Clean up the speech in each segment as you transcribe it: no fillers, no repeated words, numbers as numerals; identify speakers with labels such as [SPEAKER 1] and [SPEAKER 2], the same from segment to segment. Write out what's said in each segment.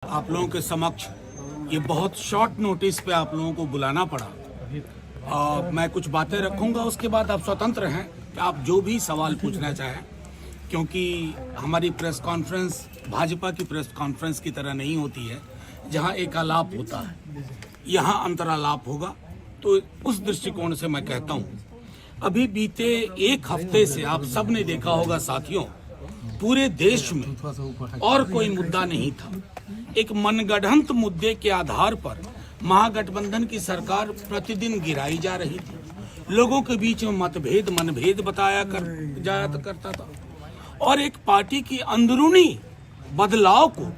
[SPEAKER 1] आप लोगों के समक्ष ये बहुत शॉर्ट नोटिस पे आप लोगों को बुलाना पड़ा। मैं कुछ बातें रखूंगा, उसके बाद आप स्वतंत्र हैं कि आप जो भी सवाल पूछना चाहें, क्योंकि हमारी प्रेस कॉन्फ्रेंस भाजपा की प्रेस कॉन्फ्रेंस की तरह नहीं होती है जहां एक आलाप होता है, यहां अंतरालाप होगा। तो उस दृष्टिकोण से मैं कहता हूं, अभी बीते एक हफ्ते से आप सब ने देखा होगा साथियों, पूरे देश में और कोई मुद्दा नहीं था। एक मनगढ़ंत मुद्दे के आधार पर महागठबंधन की सरकार प्रतिदिन गिराई जा रही थी। लोगों के बीच में मतभेद मनभेद बताया करता था और एक पार्टी की अंदरूनी बदलाव को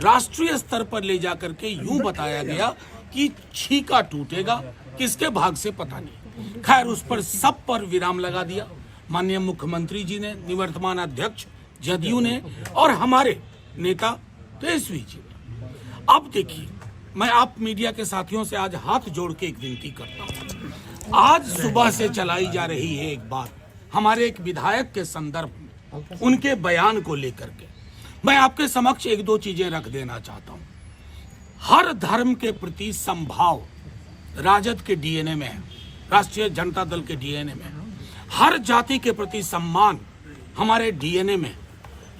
[SPEAKER 1] राष्ट्रीय स्तर पर ले जाकर के यूं बताया गया कि छीका टूटेगा, किसके भाग से पता नहीं। खैर, उस पर सब पर विराम लगा दिया माननीय मुख्यमंत्री जी ने, निवर्तमान अध्यक्ष जदयू ने और हमारे नेता तेजस्वी जी ने। अब देखिए, मैं आप मीडिया के साथियों से आज हाथ जोड़ के एक विनती करता हूं। आज सुबह से चलाई जा रही है एक बात हमारे एक विधायक के संदर्भ में, उनके बयान को लेकर के मैं आपके समक्ष एक दो चीजें रख देना चाहता हूं। हर धर्म के प्रति समभाव राजद के डीएनए में है, राष्ट्रीय जनता दल के डीएनए में है। हर जाति के प्रति सम्मान हमारे डीएनए में।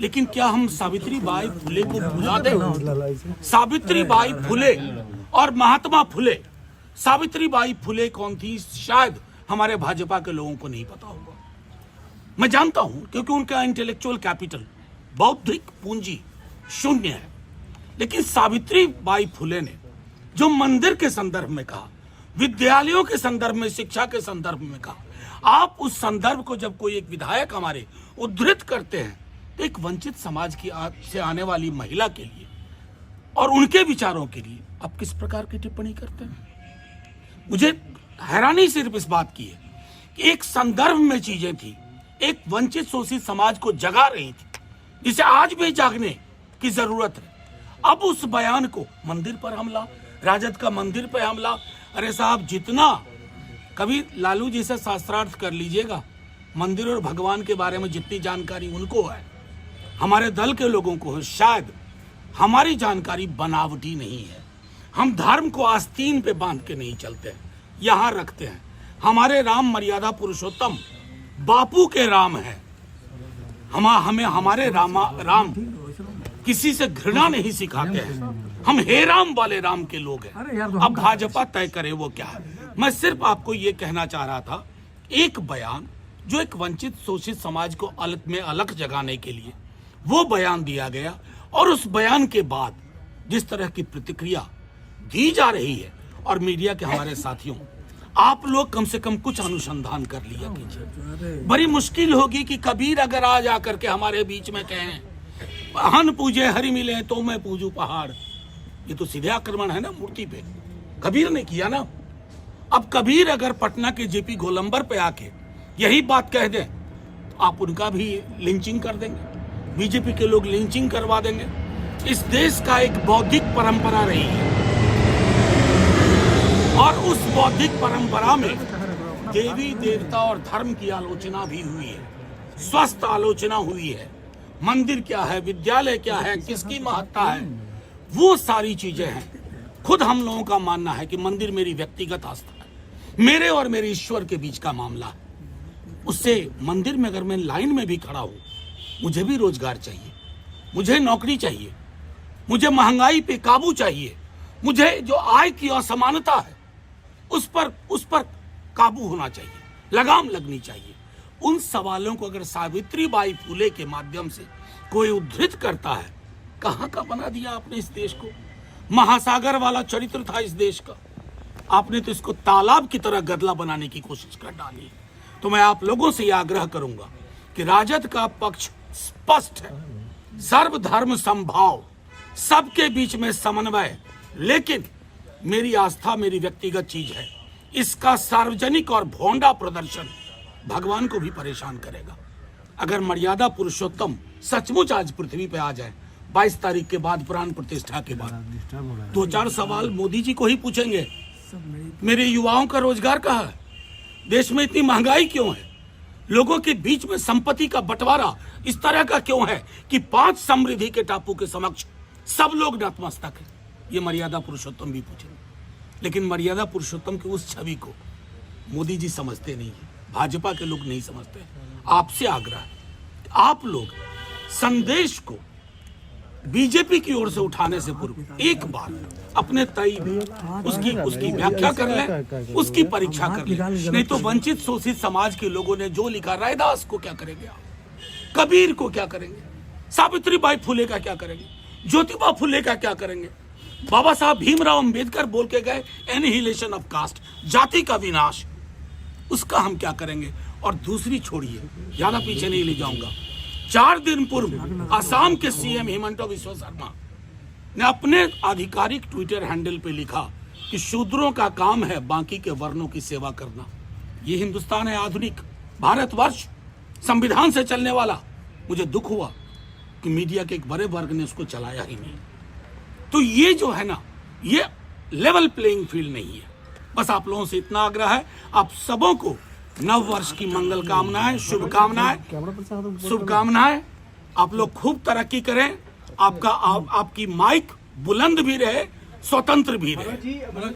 [SPEAKER 1] लेकिन क्या हम सावित्री बाई फुले को भुला दें? सावित्री बाई फुले और महात्मा फुले, सावित्री बाई फुले कौन थी, शायद हमारे भाजपा के लोगों को नहीं पता होगा। मैं जानता हूं, क्योंकि उनका इंटेलेक्चुअल कैपिटल, बौद्धिक पूंजी शून्य है। लेकिन सावित्री बाई फुले ने जो मंदिर के संदर्भ में कहा, विद्यालयों के संदर्भ में, शिक्षा के संदर्भ में कहा, आप उस संदर्भ को जब कोई एक विधायक हमारे उद्धृत करते हैं, तो एक वंचित समाज की से आने वाली महिला के लिए और उनके विचारों के लिए आप किस प्रकार की टिप्पणी करते हैं? मुझे हैरानी सिर्फ इस बात की है कि एक संदर्भ में चीजें थी, एक वंचित शोषित समाज को जगा रही थी, जिसे आज भी जागने की जरूरत है। अब उस बयान को मंदिर पर हमला, राजद का मंदिर पर हमला। अरे साहब, जितना कभी लालू जी से शास्त्रार्थ कर लीजिएगा, मंदिर और भगवान के बारे में जितनी जानकारी उनको है, हमारे दल के लोगों को है, शायद हमारी जानकारी बनावटी नहीं है। हम धर्म को आस्तीन पे बांध के नहीं चलते हैं, यहां रखते हैं। हमारे राम मर्यादा पुरुषोत्तम बापू के राम है। हमें हमारे राम किसी से घृणा नहीं सिखाते हैं। हम हे राम वाले राम के लोग हैं। अब भाजपा तय करे वो क्या है। मैं सिर्फ आपको ये कहना चाह रहा था, एक बयान जो एक वंचित शोषित समाज को अलग जगाने के लिए वो बयान दिया गया, और उस बयान के बाद जिस तरह की प्रतिक्रिया दी जा रही है, और मीडिया के हमारे साथियों, आप लोग कम से कम कुछ अनुसंधान कर लिया कीजिए। बड़ी मुश्किल होगी कि कबीर अगर आज आकर के हमारे बीच में कहें, हन पूजे हरि मिले तो मैं पूजू पहाड़, ये तो सीधे आक्रमण है ना मूर्ति पे। कबीर ने किया ना। अब कबीर अगर पटना के जेपी गोलंबर पे आके यही बात कह दें, तो आप उनका भी लिंचिंग कर देंगे, बीजेपी के लोग लिंचिंग करवा देंगे। इस देश का एक बौद्धिक परंपरा रही है, और उस बौद्धिक परंपरा में देवी देवता और धर्म की आलोचना भी हुई है, स्वस्थ आलोचना हुई है। मंदिर क्या है, विद्यालय क्या है, किसकी महत्ता है, वो सारी चीजें हैं। खुद हम लोगों का मानना है कि मंदिर मेरी व्यक्तिगत आस्था है, मेरे और मेरे ईश्वर के बीच का मामला है। उससे मंदिर में अगर मैं लाइन में भी खड़ा हूं, मुझे भी रोजगार चाहिए, मुझे नौकरी चाहिए, मुझे महंगाई पे काबू चाहिए, मुझे जो आय की असमानता है उस पर काबू होना चाहिए, लगाम लगनी चाहिए। उन सवालों को अगर सावित्री बाई फुले के माध्यम से कोई उद्धृत करता है, कहां का बना दिया आपने इस देश को। महासागर वाला चरित्र था इस देश का, आपने तो इसको तालाब की तरह गदला बनाने की कोशिश कर डाली। तो मैं आप लोगों से यह आग्रह करूंगा कि राजद का पक्ष स्पष्ट है, सर्वधर्म समभाव, सबके बीच में समन्वय। लेकिन मेरी आस्था मेरी व्यक्तिगत चीज है, इसका सार्वजनिक और भोंडा प्रदर्शन भगवान को भी परेशान करेगा। अगर मर्यादा पुरुषोत्तम सचमुच आज पृथ्वी पे आ जाए 22 तारीख के बाद, प्राण प्रतिष्ठा के बाद, 2-4 सवाल मोदी जी को ही पूछेंगे। मेरे युवाओं का रोजगार कहाँ है, देश में इतनी महंगाई क्यों है, लोगों के बीच में संपत्ति का बंटवारा इस तरह का क्यों है कि 5 समृद्धि के टापू के समक्ष सब लोग नतमस्तक हैं। ये मर्यादा पुरुषोत्तम भी पूछेंगे, लेकिन मर्यादा पुरुषोत्तम की उस छवि को मोदी जी समझते नहीं है, भाजपा के लोग नहीं समझते। आपसे आग्रह है, आप लोग संदेश को बीजेपी की ओर से उठाने से पूर्व एक बार अपने तय में उसकी व्याख्या कर लें, उसकी परीक्षा कर लें। नहीं तो वंचित शोषित समाज के लोगों ने जो लिखा, रैदास को क्या करेंगे आप, कबीर को क्या करेंगे, सावित्रीबाई फुले का क्या करेंगे, ज्योतिबा फुले का क्या करेंगे, बाबा साहब भीमराव अंबेडकर बोल के गए एनिहिलेशन ऑफ कास्ट, जाति का विनाश, उसका हम क्या करेंगे। और दूसरी छोड़िए, ज्यादा पीछे नहीं ले जाऊंगा, 4 दिन पूर्व असम के सीएम हिमंता बिस्वा शर्मा ने अपने आधिकारिक ट्विटर हैंडल पे लिखा कि शूद्रों का काम है बाकी के वर्णों की सेवा करना। ये हिंदुस्तान है आधुनिक भारतवर्ष, संविधान से चलने वाला। मुझे दुख हुआ कि मीडिया के एक बड़े वर्ग ने उसको चलाया ही नहीं। तो ये जो है ना, ये लेवल प्लेइंग फील्ड नहीं है। बस आप लोगों से इतना आग्रह है, आप सबों को नव वर्ष की मंगल कामनाएं, शुभकामनाएं। आप लोग खूब तरक्की करें, आपकी माइक बुलंद भी रहे, स्वतंत्र भी रहे।